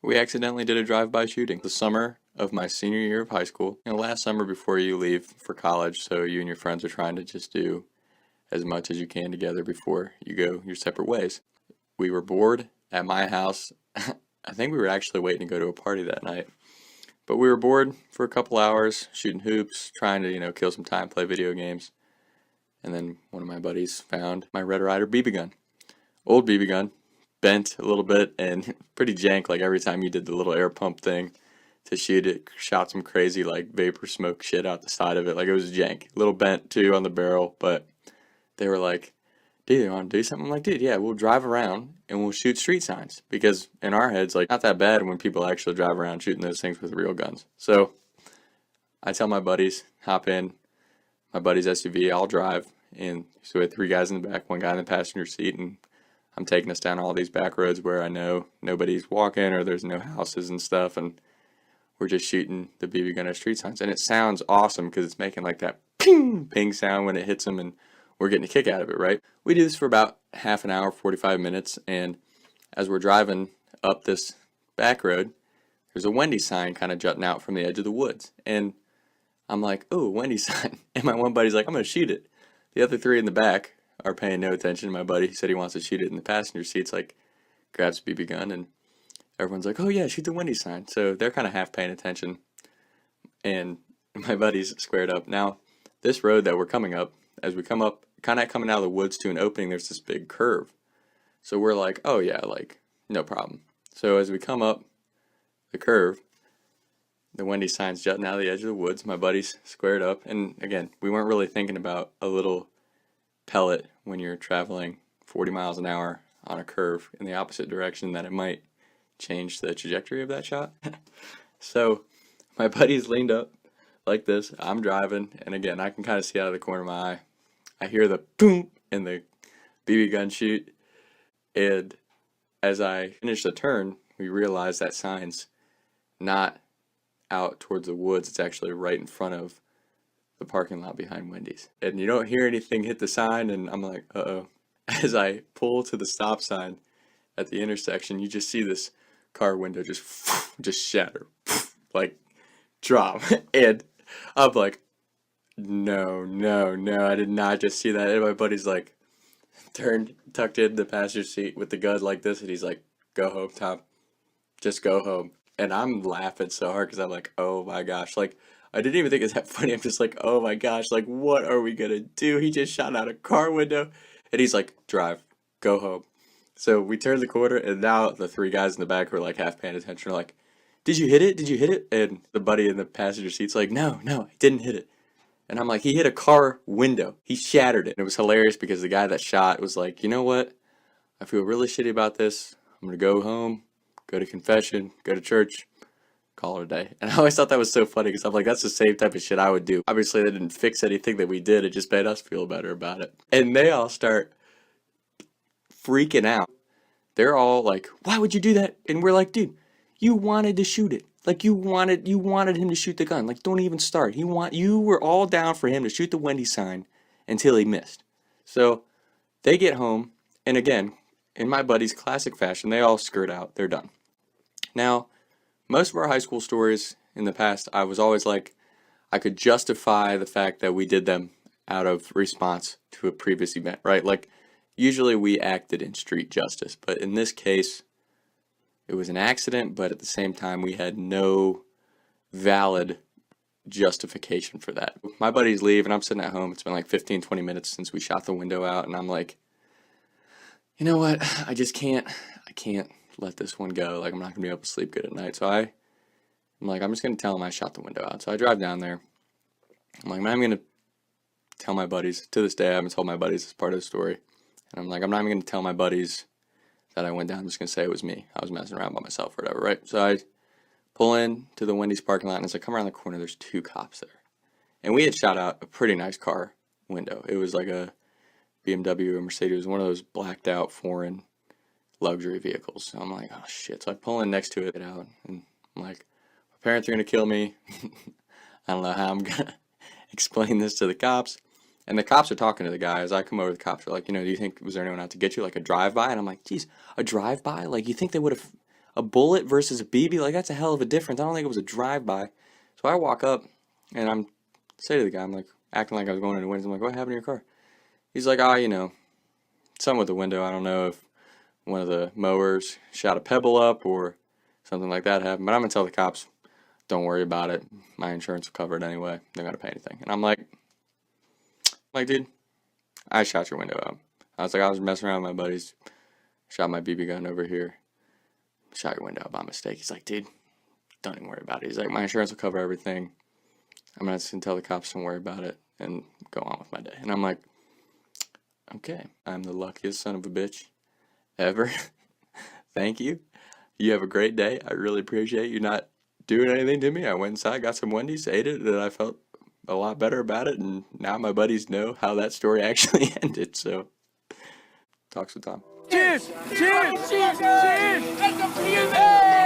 We accidentally did a drive-by shooting the summer of my senior year of high school. Last summer before you leave for college, so you and your friends are trying to just do as much as you can together before you go your separate ways. We were bored at my house. I think we were actually waiting to go to a party that night. But we were bored for a couple hours, shooting hoops, trying to, kill some time, play video games. And then one of my buddies found my Red Ryder BB gun. Old BB gun, bent a little bit and pretty jank, like every time you did the little air pump thing to shoot it, shot some crazy like vapor smoke shit out the side of it. Like it was jank. A little bent too on the barrel, but they were like, dude, you want to do something? I'm like, dude, yeah, we'll drive around and we'll shoot street signs. Because in our heads, like, not that bad when people actually drive around shooting those things with real guns. So I tell my buddies, hop in my buddy's SUV, I'll drive. And so we had three guys in the back, one guy in the passenger seat, and I'm taking us down all these back roads where I know nobody's walking or there's no houses and stuff, and we're just shooting the BB gun at street signs. And it sounds awesome because it's making like that ping, ping sound when it hits them, and we're getting a kick out of it, right? We do this for about half an hour, 45 minutes, and as we're driving up this back road, there's a Wendy's sign kind of jutting out from the edge of the woods. And I'm like, oh, Wendy's sign. And my one buddy's like, I'm going to shoot it. The other three in the back are paying no attention. My buddy said he wants to shoot it in the passenger seats, like grabs a BB gun, and everyone's like, oh yeah, shoot the Wendy's sign. So they're kind of half paying attention, and my buddy's squared up. Now, this road that we're coming up, as we come up, kind of coming out of the woods to an opening, there's this big curve. So we're like, oh yeah, like, no problem. So as we come up the curve, the Wendy's sign's jutting out of the edge of the woods. My buddy's squared up. And again, we weren't really thinking about a little pellet when you're traveling 40 miles an hour on a curve in the opposite direction that it might change the trajectory of that shot. So my buddy's leaned up like this. I'm driving. And again, I can kind of see out of the corner of my eye. I hear the boom and the BB gun shoot. And as I finish the turn, we realize that sign's not out towards the woods. It's actually right in front of the parking lot behind Wendy's. And you don't hear anything hit the sign, and I'm like, uh-oh. As I pull to the stop sign at the intersection, you just see this car window just shatter, like drop. And I'm like, no, no, no, I did not just see that. And my buddy's like, tucked in the passenger seat with the gun like this, and he's like, go home, Tom. Just go home. And I'm laughing so hard because I'm like, oh my gosh, like, I didn't even think it's that funny. I'm just like, oh my gosh, like, what are we gonna do? He just shot out a car window. And he's like, drive, go home. So we turned the corner, and now the three guys in the back who are like half paying attention are like, did you hit it? Did you hit it? And the buddy in the passenger seat's like, no, I didn't hit it. And I'm like, he hit a car window. He shattered it. And it was hilarious because the guy that shot was like, you know what? I feel really shitty about this. I'm gonna go home, go to confession, go to church, call it a day. And I always thought that was so funny because I'm like, that's the same type of shit I would do. Obviously, that didn't fix anything that we did. It just made us feel better about it. And they all start freaking out. They're all like, why would you do that? And we're like, dude, you wanted to shoot it. Like you wanted him to shoot the gun. Like don't even start. You were all down for him to shoot the Wendy's sign until he missed. So they get home, and again, in my buddy's classic fashion, they all skirt out. They're done. Now, most of our high school stories in the past, I was always like, I could justify the fact that we did them out of response to a previous event, right? Like, usually we acted in street justice, but in this case, it was an accident, but at the same time, we had no valid justification for that. My buddies leave, and I'm sitting at home. It's been like 15, 20 minutes since we shot the window out, and I'm like, you know what? I can't let this one go. Like, I'm not going to be able to sleep good at night. So I'm like, I'm just going to tell them I shot the window out. So I drive down there. I'm like, I'm going to tell my buddies. To this day, I haven't told my buddies this part of the story. And I'm like, I'm not even going to tell my buddies that I went down. I'm just going to say it was me. I was messing around by myself or whatever, right? So I pull in to the Wendy's parking lot, and as I come around the corner, there's two cops there. And we had shot out a pretty nice car window. It was like a BMW or Mercedes, one of those blacked out foreign luxury vehicles. So I'm like, oh shit. So I pull in next to it out, and I'm like, my parents are going to kill me. I don't know how I'm going to explain this to the cops. And the cops are talking to the guy. As I come over, the cops are like, do you think, was there anyone out to get you, like a drive-by? And I'm like, geez, a drive-by? Like, you think they would have a bullet versus a BB, like that's a hell of a difference. I don't think it was a drive-by. So I walk up and I'm say to the guy, I'm like acting like I was going into windows. I'm like, what happened to your car? He's like, something with the window. I don't know if one of the mowers shot a pebble up or something like that happened. But I'm gonna tell the cops, don't worry about it. My insurance will cover it anyway. They're not gonna pay anything. And I'm like, dude, I shot your window out. I was like, I was messing around with my buddies, shot my BB gun over here, shot your window out by mistake. He's like, dude, don't even worry about it. He's like, my insurance will cover everything. I'm gonna tell the cops, don't worry about it, and go on with my day. And I'm like, okay, I'm the luckiest son of a bitch ever. Thank you. You have a great day. I really appreciate you not doing anything to me. I went inside, got some Wendy's, ate it, and I felt a lot better about it. And now my buddies know how that story actually ended. So, talk some time. Cheers! Cheers! Cheers! Cheers!